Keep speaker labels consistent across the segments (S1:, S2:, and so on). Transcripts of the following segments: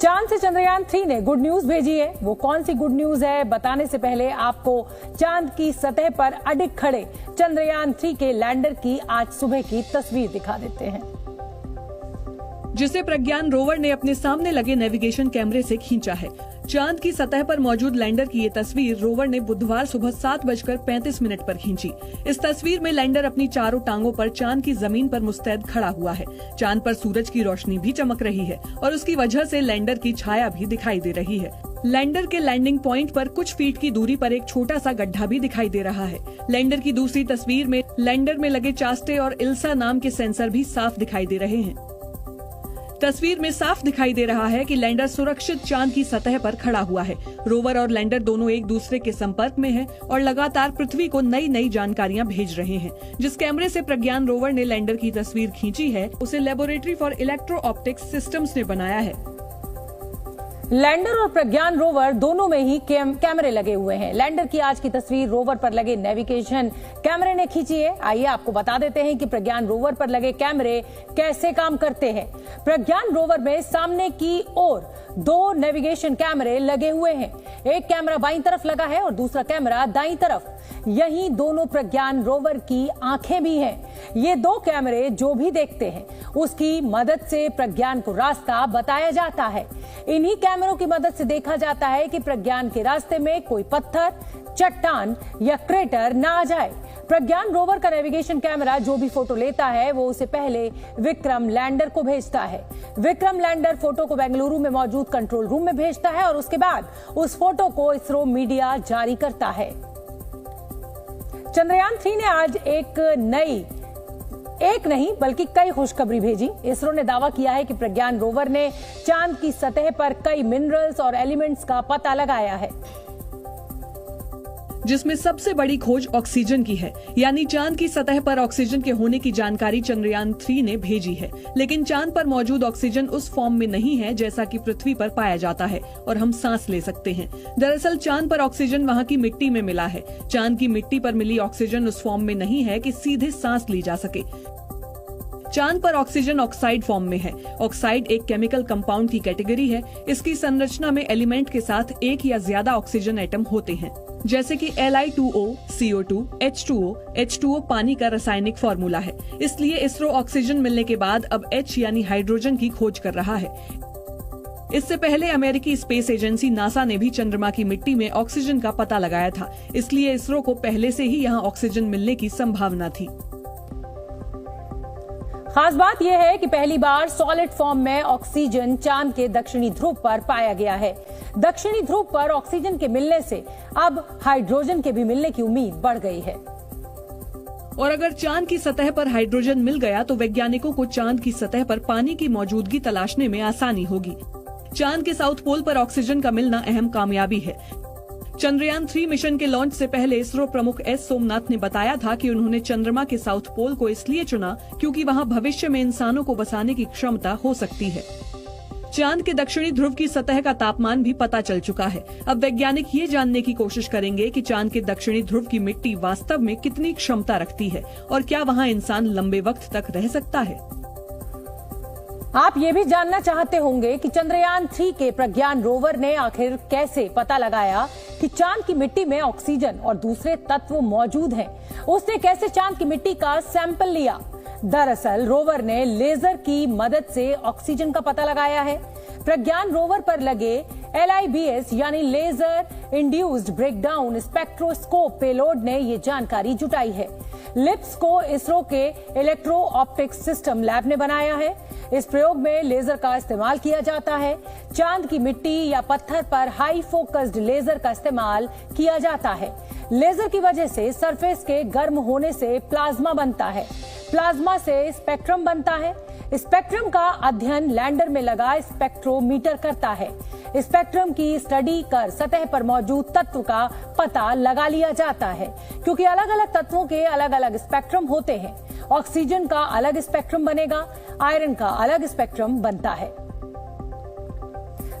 S1: चांद से चंद्रयान 3 ने गुड न्यूज भेजी है। वो कौन सी गुड न्यूज है, बताने से पहले आपको चांद की सतह पर अडिग खड़े चंद्रयान 3 के लैंडर की आज सुबह की तस्वीर दिखा देते हैं,
S2: जिसे प्रज्ञान रोवर ने अपने सामने लगे नेविगेशन कैमरे से खींचा है। चांद की सतह पर मौजूद लैंडर की ये तस्वीर रोवर ने बुधवार सुबह 7:35 पर खींची। इस तस्वीर में लैंडर अपनी चारों टांगों पर चांद की जमीन पर मुस्तैद खड़ा हुआ है। चांद पर सूरज की रोशनी भी चमक रही है और उसकी वजह से लैंडर की छाया भी दिखाई दे रही है। लैंडर के लैंडिंग पॉइंट पर कुछ फीट की दूरी पर एक छोटा सा गड्ढा भी दिखाई दे रहा है। लैंडर की दूसरी तस्वीर में लैंडर में लगे चास्टे और इल्सा नाम के सेंसर भी साफ दिखाई दे रहे हैं। तस्वीर में साफ दिखाई दे रहा है कि लैंडर सुरक्षित चांद की सतह पर खड़ा हुआ है। रोवर और लैंडर दोनों एक दूसरे के संपर्क में हैं और लगातार पृथ्वी को नई नई जानकारियां भेज रहे हैं। जिस कैमरे से प्रज्ञान रोवर ने लैंडर की तस्वीर खींची है, उसे laboratory for electro optics systems ने बनाया है।
S1: लैंडर और प्रज्ञान रोवर दोनों में ही कैमरे लगे हुए हैं। लैंडर की आज की तस्वीर रोवर पर लगे नेविगेशन कैमरे ने खींची है। आइए आपको बता देते हैं कि प्रज्ञान रोवर पर लगे कैमरे कैसे काम करते हैं। प्रज्ञान रोवर में सामने की ओर 2 नेविगेशन कैमरे लगे हुए हैं। एक कैमरा बाईं तरफ लगा है और दूसरा कैमरा दाईं तरफ। यही दोनों प्रज्ञान रोवर की आंखें भी हैं। ये 2 कैमरे जो भी देखते हैं उसकी मदद से प्रज्ञान को रास्ता बताया जाता है। इन्हीं कैमरों की मदद से देखा जाता है कि प्रज्ञान के रास्ते में कोई पत्थर, चट्टान या क्रेटर ना आ जाए। प्रज्ञान रोवर का नेविगेशन कैमरा जो भी फोटो लेता है वो उसे पहले विक्रम लैंडर को भेजता है। विक्रम लैंडर फोटो को बेंगलुरु में मौजूद कंट्रोल रूम में भेजता है और उसके बाद उस फोटो को इसरो मीडिया जारी करता है। चंद्रयान 3 ने आज एक नहीं बल्कि कई खुशखबरी भेजी। इसरो ने दावा किया है कि प्रज्ञान रोवर ने चांद की सतह पर कई मिनरल्स और एलिमेंट्स का पता लगाया है,
S2: जिसमें सबसे बड़ी खोज ऑक्सीजन की है। यानी चांद की सतह पर ऑक्सीजन के होने की जानकारी चंद्रयान 3 ने भेजी है। लेकिन चांद पर मौजूद ऑक्सीजन उस फॉर्म में नहीं है जैसा कि पृथ्वी पर पाया जाता है और हम सांस ले सकते हैं। दरअसल चांद पर ऑक्सीजन वहाँ की मिट्टी में मिला है। चांद की मिट्टी पर मिली ऑक्सीजन उस फॉर्म में नहीं है कि सीधे सांस ली जा सके। चांद पर ऑक्सीजन ऑक्साइड फॉर्म में है। ऑक्साइड एक केमिकल कंपाउंड की कैटेगरी है। इसकी संरचना में एलिमेंट के साथ एक या ज्यादा ऑक्सीजन एटम होते हैं, जैसे कि Li2O, CO2, H2O। H2O पानी का रासायनिक फॉर्मूला है। इसलिए इसरो ऑक्सीजन मिलने के बाद अब H यानी हाइड्रोजन की खोज कर रहा है। इससे पहले अमेरिकी स्पेस एजेंसी नासा ने भी चंद्रमा की मिट्टी में ऑक्सीजन का पता लगाया था। इसलिए इसरो को पहले से ही यहाँ ऑक्सीजन मिलने की संभावना थी।
S1: खास बात यह है कि पहली बार सॉलिड फॉर्म में ऑक्सीजन चांद के दक्षिणी ध्रुव पर पाया गया है। दक्षिणी ध्रुव पर ऑक्सीजन के मिलने से अब हाइड्रोजन के भी मिलने की उम्मीद बढ़ गई है।
S2: और अगर चांद की सतह पर हाइड्रोजन मिल गया तो वैज्ञानिकों को चांद की सतह पर पानी की मौजूदगी तलाशने में आसानी होगी। चांद के साउथ पोल पर ऑक्सीजन का मिलना अहम कामयाबी है। चंद्रयान 3 मिशन के लॉन्च से पहले इसरो प्रमुख एस सोमनाथ ने बताया था कि उन्होंने चंद्रमा के साउथ पोल को इसलिए चुना क्योंकि वहां भविष्य में इंसानों को बसाने की क्षमता हो सकती है। चांद के दक्षिणी ध्रुव की सतह का तापमान भी पता चल चुका है। अब वैज्ञानिक ये जानने की कोशिश करेंगे कि चांद के दक्षिणी ध्रुव की मिट्टी वास्तव में कितनी क्षमता रखती है और क्या वहाँ इंसान लंबे वक्त तक रह सकता है।
S1: आप ये भी जानना चाहते होंगे कि चंद्रयान 3 के प्रज्ञान रोवर ने आखिर कैसे पता लगाया कि चांद की मिट्टी में ऑक्सीजन और दूसरे तत्व मौजूद हैं। उसने कैसे चांद की मिट्टी का सैंपल लिया। दरअसल रोवर ने लेजर की मदद से ऑक्सीजन का पता लगाया है। प्रज्ञान रोवर पर लगे LIBS यानी laser induced breakdown spectroscope payload ने ये जानकारी जुटाई है। लिप्स को इसरो के इलेक्ट्रो ऑप्टिक्स सिस्टम लैब ने बनाया है। इस प्रयोग में लेजर का इस्तेमाल किया जाता है। चांद की मिट्टी या पत्थर पर हाई फोकस्ड लेजर का इस्तेमाल किया जाता है। लेजर की वजह से सरफेस के गर्म होने से प्लाज्मा बनता है। प्लाज्मा से स्पेक्ट्रम बनता है। स्पेक्ट्रम का अध्ययन लैंडर में लगा स्पेक्ट्रोमीटर करता है। स्पेक्ट्रम की स्टडी कर सतह पर मौजूद तत्व का पता लगा लिया जाता है, क्योंकि अलग अलग तत्वों के अलग अलग स्पेक्ट्रम होते हैं। ऑक्सीजन का अलग स्पेक्ट्रम बनेगा, आयरन का अलग स्पेक्ट्रम बनता है।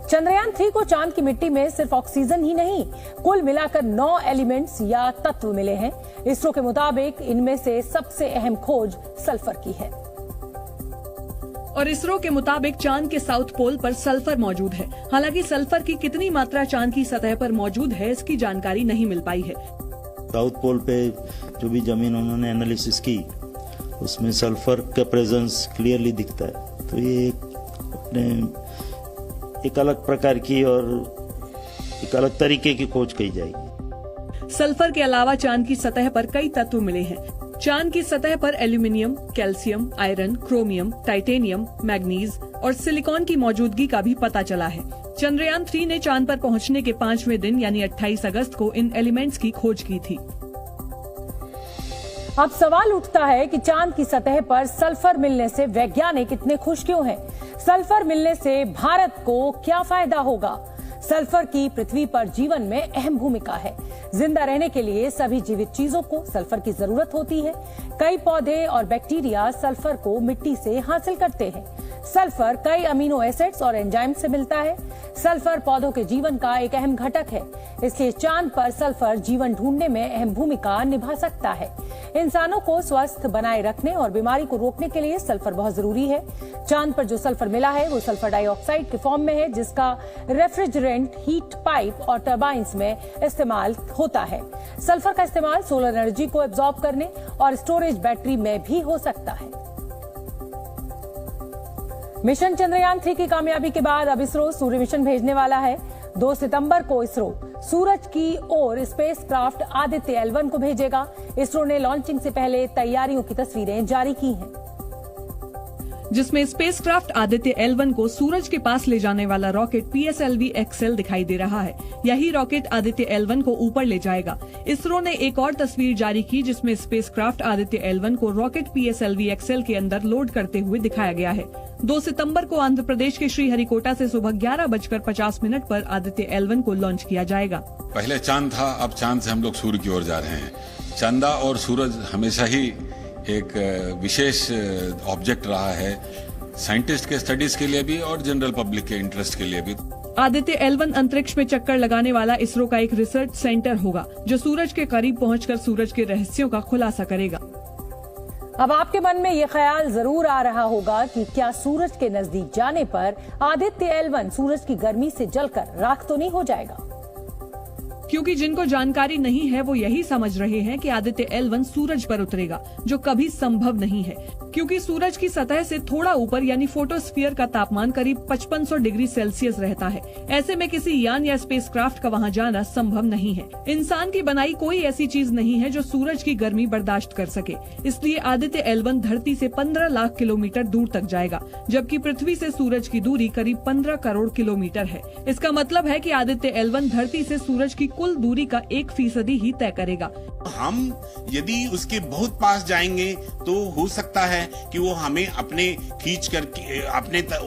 S1: चंद्रयान 3 को चांद की मिट्टी में सिर्फ ऑक्सीजन ही नहीं, कुल मिलाकर 9 एलिमेंट्स या तत्व मिले हैं। इसरो के मुताबिक इनमें से सबसे अहम खोज सल्फर की है।
S2: और इसरो के मुताबिक चांद के साउथ पोल पर सल्फर मौजूद है। हालांकि सल्फर की कितनी मात्रा चांद की सतह पर मौजूद है, इसकी जानकारी नहीं मिल पाई है।
S3: साउथ पोल पे जो भी जमीन उन्होंने एनालिसिस की, उसमें सल्फर का प्रेजेंस क्लियरली दिखता है। तो ये अपने एक अलग प्रकार की और एक अलग तरीके की खोज कही जाएगी।
S2: सल्फर के अलावा चांद की सतह पर कई तत्व मिले हैं। चांद की सतह पर aluminium, calcium, iron, chromium, titanium, manganese और सिलिकॉन की मौजूदगी का भी पता चला है। चंद्रयान 3 ने चांद पर पहुंचने के 5वें दिन यानी 28 अगस्त को इन एलिमेंट्स की खोज की थी।
S1: अब सवाल उठता है कि चांद की सतह पर सल्फर मिलने से वैज्ञानिक इतने खुश क्यों हैं? सल्फर मिलने से भारत को क्या फायदा होगा? सल्फर की पृथ्वी पर जीवन में अहम भूमिका है। जिंदा रहने के लिए सभी जीवित चीजों को सल्फर की जरूरत होती है। कई पौधे और बैक्टीरिया सल्फर को मिट्टी से हासिल करते हैं। सल्फर कई अमीनो एसिड्स और एंजाइम से मिलता है। सल्फर पौधों के जीवन का एक अहम घटक है, इसलिए चांद पर सल्फर जीवन ढूंढने में अहम भूमिका निभा सकता है। इंसानों को स्वस्थ बनाए रखने और बीमारी को रोकने के लिए सल्फर बहुत जरूरी है। चांद पर जो सल्फर मिला है वो सल्फर डाइऑक्साइड के फॉर्म में है, जिसका रेफ्रिजरेंट, हीट पाइप और टरबाइंस में इस्तेमाल होता है। सल्फर का इस्तेमाल सोलर एनर्जी को एब्जॉर्ब करने और स्टोरेज बैटरी में भी हो सकता है। मिशन चंद्रयान 3 की कामयाबी के बाद अब इसरो सूर्य मिशन भेजने वाला है। 2 सितंबर को इसरो सूरज की ओर स्पेसक्राफ्ट आदित्य L1 को भेजेगा। इसरो ने लॉन्चिंग से पहले तैयारियों की तस्वीरें जारी की हैं,
S2: जिसमें स्पेसक्राफ्ट आदित्य L1 को सूरज के पास ले जाने वाला रॉकेट PSLV-XL दिखाई दे रहा है। यही रॉकेट आदित्य L1 को ऊपर ले जाएगा। इसरो ने एक और तस्वीर जारी की, जिसमें स्पेसक्राफ्ट आदित्य L1 को रॉकेट PSLV-XL के अंदर लोड करते हुए दिखाया गया है। 2 सितंबर को आंध्र प्रदेश के श्रीहरिकोटा से सुबह 11:50 पर आदित्य L1 को लॉन्च किया जाएगा।
S4: पहले चांद था, अब चांद से हम लोग सूर्य की ओर जा रहे हैं। चंदा और सूरज हमेशा ही एक विशेष ऑब्जेक्ट रहा है, साइंटिस्ट के स्टडीज के लिए भी और जनरल पब्लिक के इंटरेस्ट के लिए भी।
S2: आदित्य L1 अंतरिक्ष में चक्कर लगाने वाला इसरो का एक रिसर्च सेंटर होगा, जो सूरज के करीब पहुंचकर सूरज के रहस्यों का खुलासा करेगा।
S1: अब आपके मन में ये ख्याल जरूर आ रहा होगा कि क्या सूरज के नजदीक जाने पर आदित्य L1 सूरज की गर्मी से जलकर राख तो नहीं हो जाएगा?
S2: क्योंकि जिनको जानकारी नहीं है वो यही समझ रहे हैं कि आदित्य L1 सूरज पर उतरेगा, जो कभी संभव नहीं है। क्योंकि सूरज की सतह से थोड़ा ऊपर यानी फोटोस्फीयर का तापमान करीब 5500 डिग्री सेल्सियस रहता है। ऐसे में किसी यान या स्पेसक्राफ्ट का वहां जाना संभव नहीं है। इंसान की बनाई कोई ऐसी चीज नहीं है जो सूरज की गर्मी बर्दाश्त कर सके। इसलिए आदित्य L1 धरती से 15 लाख किलोमीटर दूर तक जाएगा, जबकि पृथ्वी से सूरज की दूरी करीब 15 करोड़ किलोमीटर है। इसका मतलब है कि आदित्य L1 धरती से सूरज की कुल दूरी का 1% ही तय करेगा।
S5: हम यदि उसके बहुत पास जाएंगे तो हो सकता है कि वो हमें अपने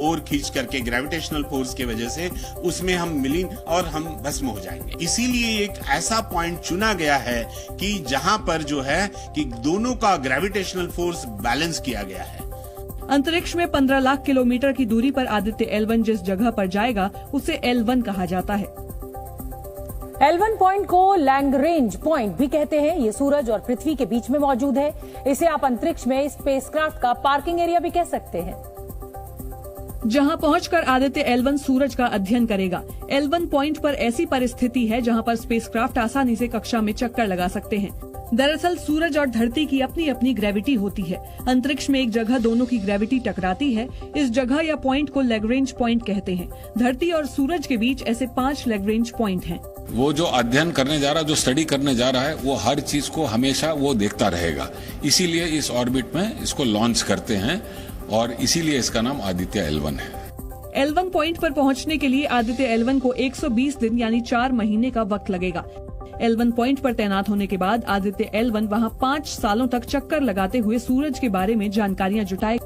S5: ओर खींच करके ग्रेविटेशनल फोर्स की वजह से उसमें हम मिलीन और हम भस्म हो जाएंगे। इसीलिए एक ऐसा पॉइंट चुना गया है कि जहां पर जो है कि दोनों का ग्रेविटेशनल फोर्स बैलेंस किया गया है।
S2: अंतरिक्ष में 15 लाख किलोमीटर की दूरी पर आदित्य L1 जिस जगह पर जाएगा उसे L1 कहा जाता है।
S1: L1 पॉइंट को लैग्रेंज पॉइंट भी कहते हैं। ये सूरज और पृथ्वी के बीच में मौजूद है। इसे आप अंतरिक्ष में स्पेसक्राफ्ट का पार्किंग एरिया भी कह सकते हैं,
S2: जहां पहुंचकर आदित्य L1 सूरज का अध्ययन करेगा। L1 पॉइंट पर ऐसी परिस्थिति है जहां पर स्पेसक्राफ्ट आसानी से कक्षा में चक्कर लगा सकते हैं। दरअसल सूरज और धरती की अपनी अपनी ग्रेविटी होती है। अंतरिक्ष में एक जगह दोनों की ग्रेविटी टकराती है। इस जगह या पॉइंट को लैग्रेंज पॉइंट कहते हैं। धरती और सूरज के बीच ऐसे 5 लैग्रेंज पॉइंट हैं।
S4: वो जो अध्ययन करने जा रहा है, जो स्टडी करने जा रहा है, वो हर चीज को हमेशा वो देखता रहेगा। इसीलिए इस ऑर्बिट में इसको लॉन्च करते हैं और इसीलिए इसका नाम आदित्य L1 है।
S2: L1 पॉइंट पर पहुंचने के लिए आदित्य L1 को 120 दिन यानी 4 महीने का वक्त लगेगा। L1 पॉइंट पर तैनात होने के बाद आदित्य L1 वहां 5 सालों तक चक्कर लगाते हुए सूरज के बारे में जानकारियां जुटाएगा।